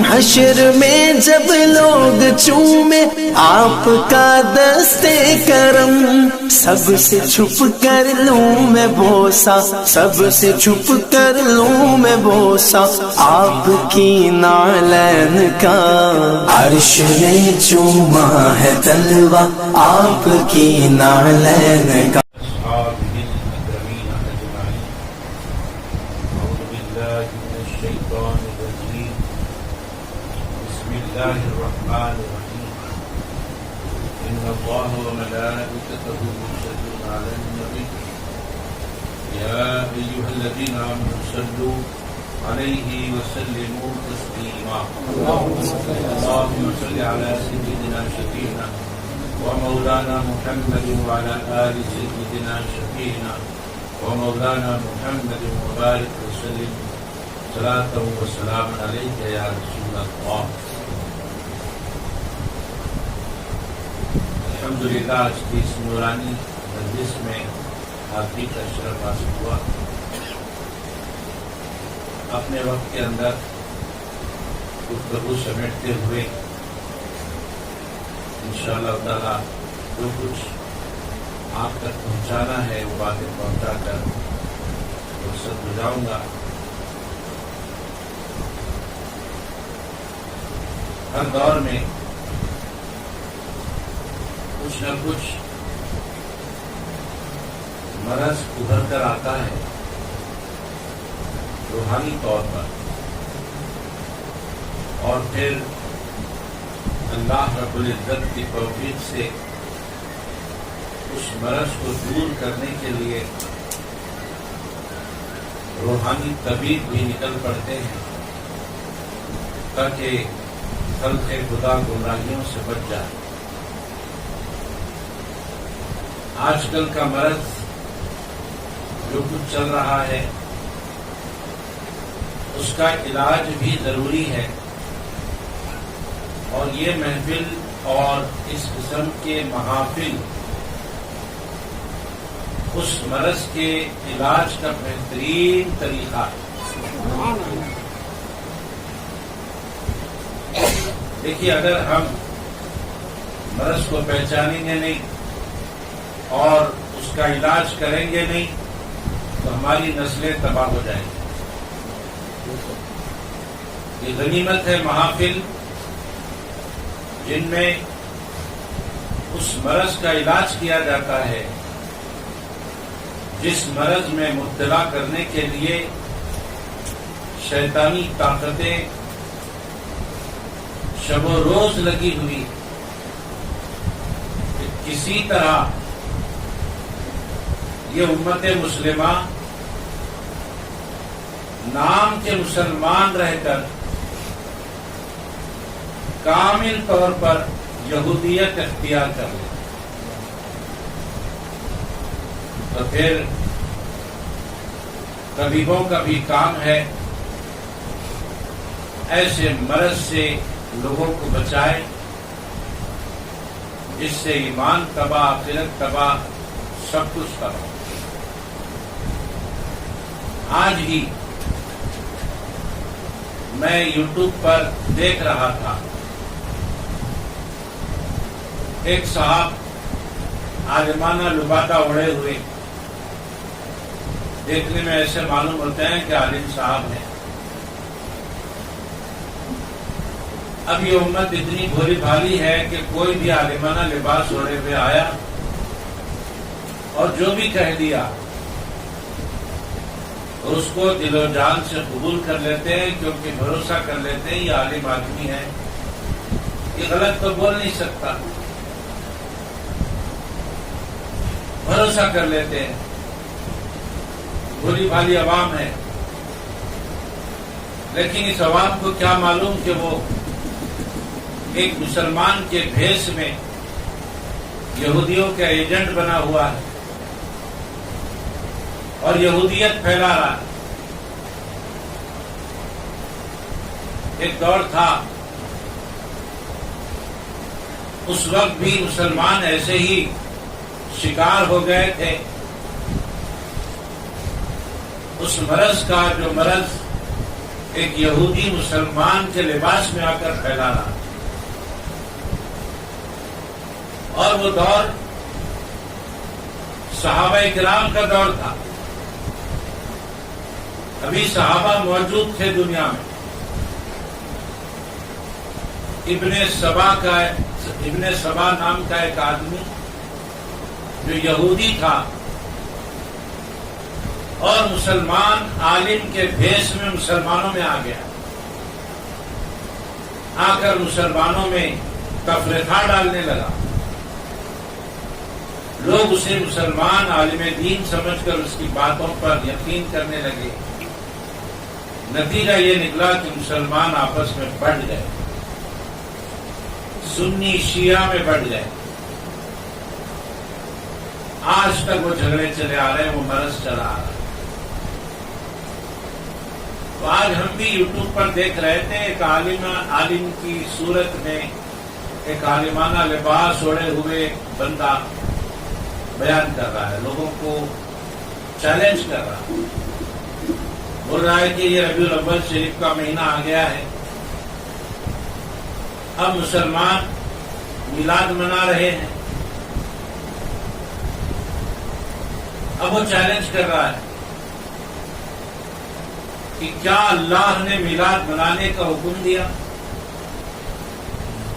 حشر میں جب لوگ چومے آپ کا دستے کرم، سب سے چھپ کر لوں میں بوسا، سب سے چھپ کر لوں میں بوسا آپ کی نالین کا، عرش نے چوما ہے تلوا آپ کی نالین کا۔ الله الرحمن الرحيم إن الله وملائكته يصلون على النبي يا أيها الذين آمنوا صلوا عليه وسلموا تسليما اللهم صل على سيدنا شفيعنا ومولانا محمد وعلى آل سيدنا شفيعنا ومولانا محمد وبارك وسلم صلاة وسلام عليك يا رسول الله۔ الحمدللہ آج کی اس نورانی مجلس میں آپ ہی کا شرف حاصل ہوا۔ اپنے وقت کے اندر گفتگو سمیٹتے ہوئے انشاءاللہ تعالی جو کچھ آپ تک پہنچانا ہے وہ باتیں پہنچا کر فرصت ہو جاؤں گا۔ ہر دور میں کچھ نہ کچھ مرض ابھر کر آتا ہے روحانی طور پر، اور پھر اللہ رب العزت کی توفیق سے اس مرض کو دور کرنے کے لیے روحانی طبیب بھی نکل پڑتے ہیں تاکہ خلق خدا گمراہیوں سے بچ جائے۔ آج کل کا مرض جو کچھ چل رہا ہے اس کا علاج بھی ضروری ہے، اور یہ محفل اور اس قسم کے محافل اس مرض کے علاج کا بہترین طریقہ ہے۔ دیکھیے، اگر ہم مرض کو پہچانیں گے نہیں اور اس کا علاج کریں گے نہیں تو ہماری نسلیں تباہ ہو جائیں گی۔ یہ غنیمت ہے محافل جن میں اس مرض کا علاج کیا جاتا ہے جس مرض میں مبتلا کرنے کے لیے شیطانی طاقتیں شب و روز لگی ہوئی کہ کسی طرح یہ امت مسلمہ نام کے مسلمان رہ کر کامل طور پر یہودیت اختیار کر لے، تو پھر طبیبوں کا بھی کام ہے ایسے مرض سے لوگوں کو بچائے جس سے ایمان تباہ، آخرت تباہ، سب کچھ تباہ۔ آج ہی میں یوٹیوب پر دیکھ رہا تھا، ایک صاحب عالمانہ لبادہ اڑے ہوئے، دیکھنے میں ایسے معلوم ہوتے ہیں کہ عالم صاحب ہیں۔ اب یہ امت اتنی بھولی بھالی ہے کہ کوئی بھی عالمانہ لباس اوڑھے ہوئے آیا اور جو بھی کہہ دیا اور اس کو دل و جان سے قبول کر لیتے ہیں، کیونکہ بھروسہ کر لیتے ہیں یہ عالم آدمی ہے، یہ غلط تو بول نہیں سکتا، بھروسہ کر لیتے ہیں۔ بھولی بھالی عوام ہے، لیکن اس عوام کو کیا معلوم کہ وہ ایک مسلمان کے بھیس میں یہودیوں کا ایجنٹ بنا ہوا ہے اور یہودیت پھیلا رہا ہے۔ ایک دور تھا، اس وقت بھی مسلمان ایسے ہی شکار ہو گئے تھے اس مرض کا، جو مرض ایک یہودی مسلمان کے لباس میں آ کر پھیلا رہا، اور وہ دور صحابہ کرام کا دور تھا، ابھی صحابہ موجود تھے دنیا میں۔ ابن سبا نام کا ایک آدمی جو یہودی تھا اور مسلمان عالم کے بھیس میں مسلمانوں میں آ گیا، آ کر مسلمانوں میں تفرقہ ڈالنے لگا۔ لوگ اسے مسلمان عالم دین سمجھ کر اس کی باتوں پر یقین کرنے لگے۔ نتیجہ یہ نکلا کہ مسلمان آپس میں بٹ گئے، سنی شیعہ میں بٹ گئے۔ آج تک وہ جھگڑے چلے آ رہے ہیں، وہ مرض چلا آ رہا ہے۔ تو آج ہم بھی یوٹیوب پر دیکھ رہے تھے، ایک عالم کی صورت میں ایک عالمانہ لباس اوڑھے ہوئے بندہ بیان کر رہا ہے، لوگوں کو چیلنج کر رہا ہے، بول رہا ہے کہ یہ ربیع الاول شریف کا مہینہ آ گیا ہے، اب مسلمان میلاد منا رہے ہیں۔ اب وہ چیلنج کر رہا ہے کہ کیا اللہ نے میلاد منانے کا حکم دیا؟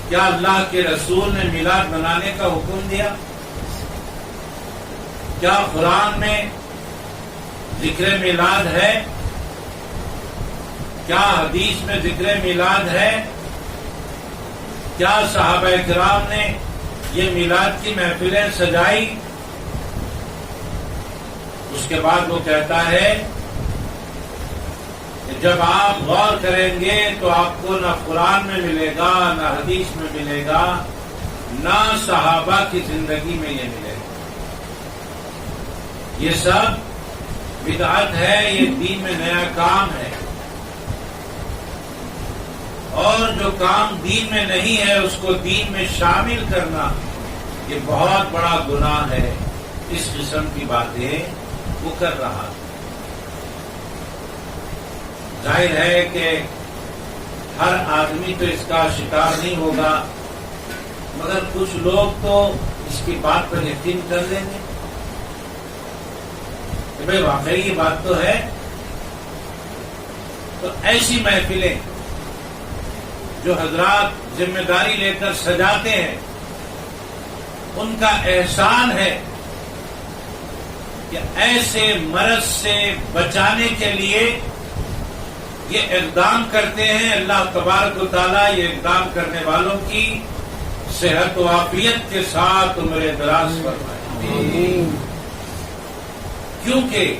کیا اللہ کے رسول نے میلاد منانے کا حکم دیا؟ کیا قرآن میں ذکر میلاد ہے؟ کیا حدیث میں ذکر میلاد ہے؟ کیا صحابہ کرام نے یہ میلاد کی محفلیں سجائی؟ اس کے بعد وہ کہتا ہے کہ جب آپ غور کریں گے تو آپ کو نہ قرآن میں ملے گا، نہ حدیث میں ملے گا، نہ صحابہ کی زندگی میں یہ ملے گا۔ یہ سب بدعت ہے، یہ دین میں نیا کام ہے، اور جو کام دین میں نہیں ہے اس کو دین میں شامل کرنا یہ بہت بڑا گناہ ہے۔ اس قسم کی باتیں وہ کر رہا ہے۔ ظاہر ہے کہ ہر آدمی تو اس کا شکار نہیں ہوگا، مگر کچھ لوگ تو اس کی بات پر یقین کر لیں گے کہ بھئی واقعی یہ بات تو ہے۔ تو ایسی محفلیں جو حضرات ذمہ داری لے کر سجاتے ہیں، ان کا احسان ہے کہ ایسے مرض سے بچانے کے لیے یہ اقدام کرتے ہیں۔ اللہ تبارک و تعالیٰ یہ اقدام کرنے والوں کی صحت و عافیت کے ساتھ عمر دراز فرمائے، کیونکہ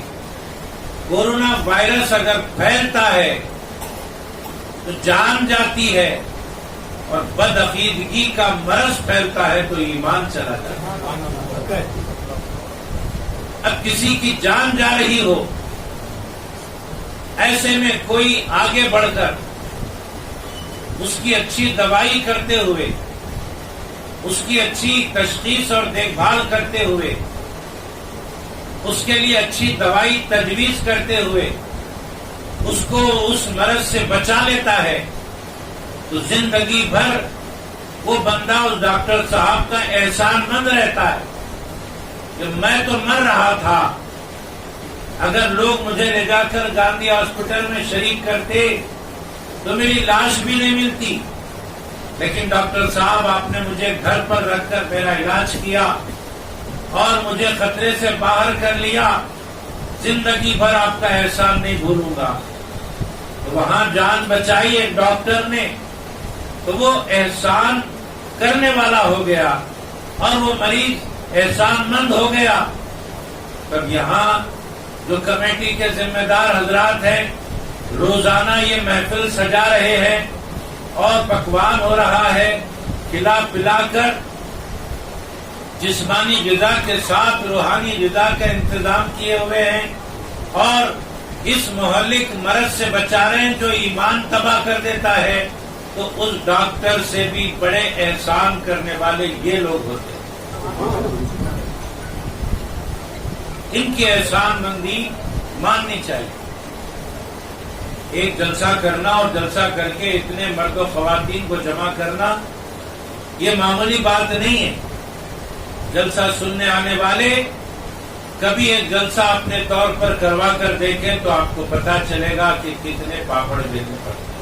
کورونا وائرس اگر پھیلتا ہے تو جان جاتی ہے، اور بدعقیدگی کا مرض پھیلتا ہے تو ایمان چلا جاتا ہے۔ اب کسی کی جان جا رہی ہو، ایسے میں کوئی آگے بڑھ کر اس کی اچھی دوائی کرتے ہوئے، اس کی اچھی تشخیص اور دیکھ بھال کرتے ہوئے، اس کے لیے اچھی دوائی تجویز کرتے ہوئے اس کو اس مرض سے بچا لیتا ہے، تو زندگی بھر وہ بندہ اس ڈاکٹر صاحب کا احسان مند رہتا ہے کہ میں تو مر رہا تھا، اگر لوگ مجھے لے جا کر گاندھی ہاسپٹل میں شریک کرتے تو میری لاش بھی نہیں ملتی، لیکن ڈاکٹر صاحب آپ نے مجھے گھر پر رکھ کر میرا علاج کیا اور مجھے خطرے سے باہر کر لیا، زندگی بھر آپ کا احسان نہیں بھولوں گا۔ تو وہاں جان بچائی ایک ڈاکٹر نے، تو وہ احسان کرنے والا ہو گیا اور وہ مریض احسان مند ہو گیا۔ تب یہاں جو کمیٹی کے ذمہ دار حضرات ہیں، روزانہ یہ محفل سجا رہے ہیں اور پکوان ہو رہا ہے، کھلا پلا کر جسمانی غذا کے ساتھ روحانی غذا کا انتظام کیے ہوئے ہیں، اور اس مہلک مرض سے بچا رہے ہیں جو ایمان تباہ کر دیتا ہے، تو اس ڈاکٹر سے بھی بڑے احسان کرنے والے یہ لوگ ہوتے ہیں۔ ان کی احسان مندی ماننی چاہیے۔ ایک جلسہ کرنا اور جلسہ کر کے اتنے مرد و خواتین کو جمع کرنا یہ معمولی بات نہیں ہے. جلسہ سننے آنے والے کبھی ایک جلسہ اپنے طور پر کروا کر دیکھیں تو آپ کو پتا چلے گا کہ کتنے پاپڑ بیلنے پڑتے ہیں.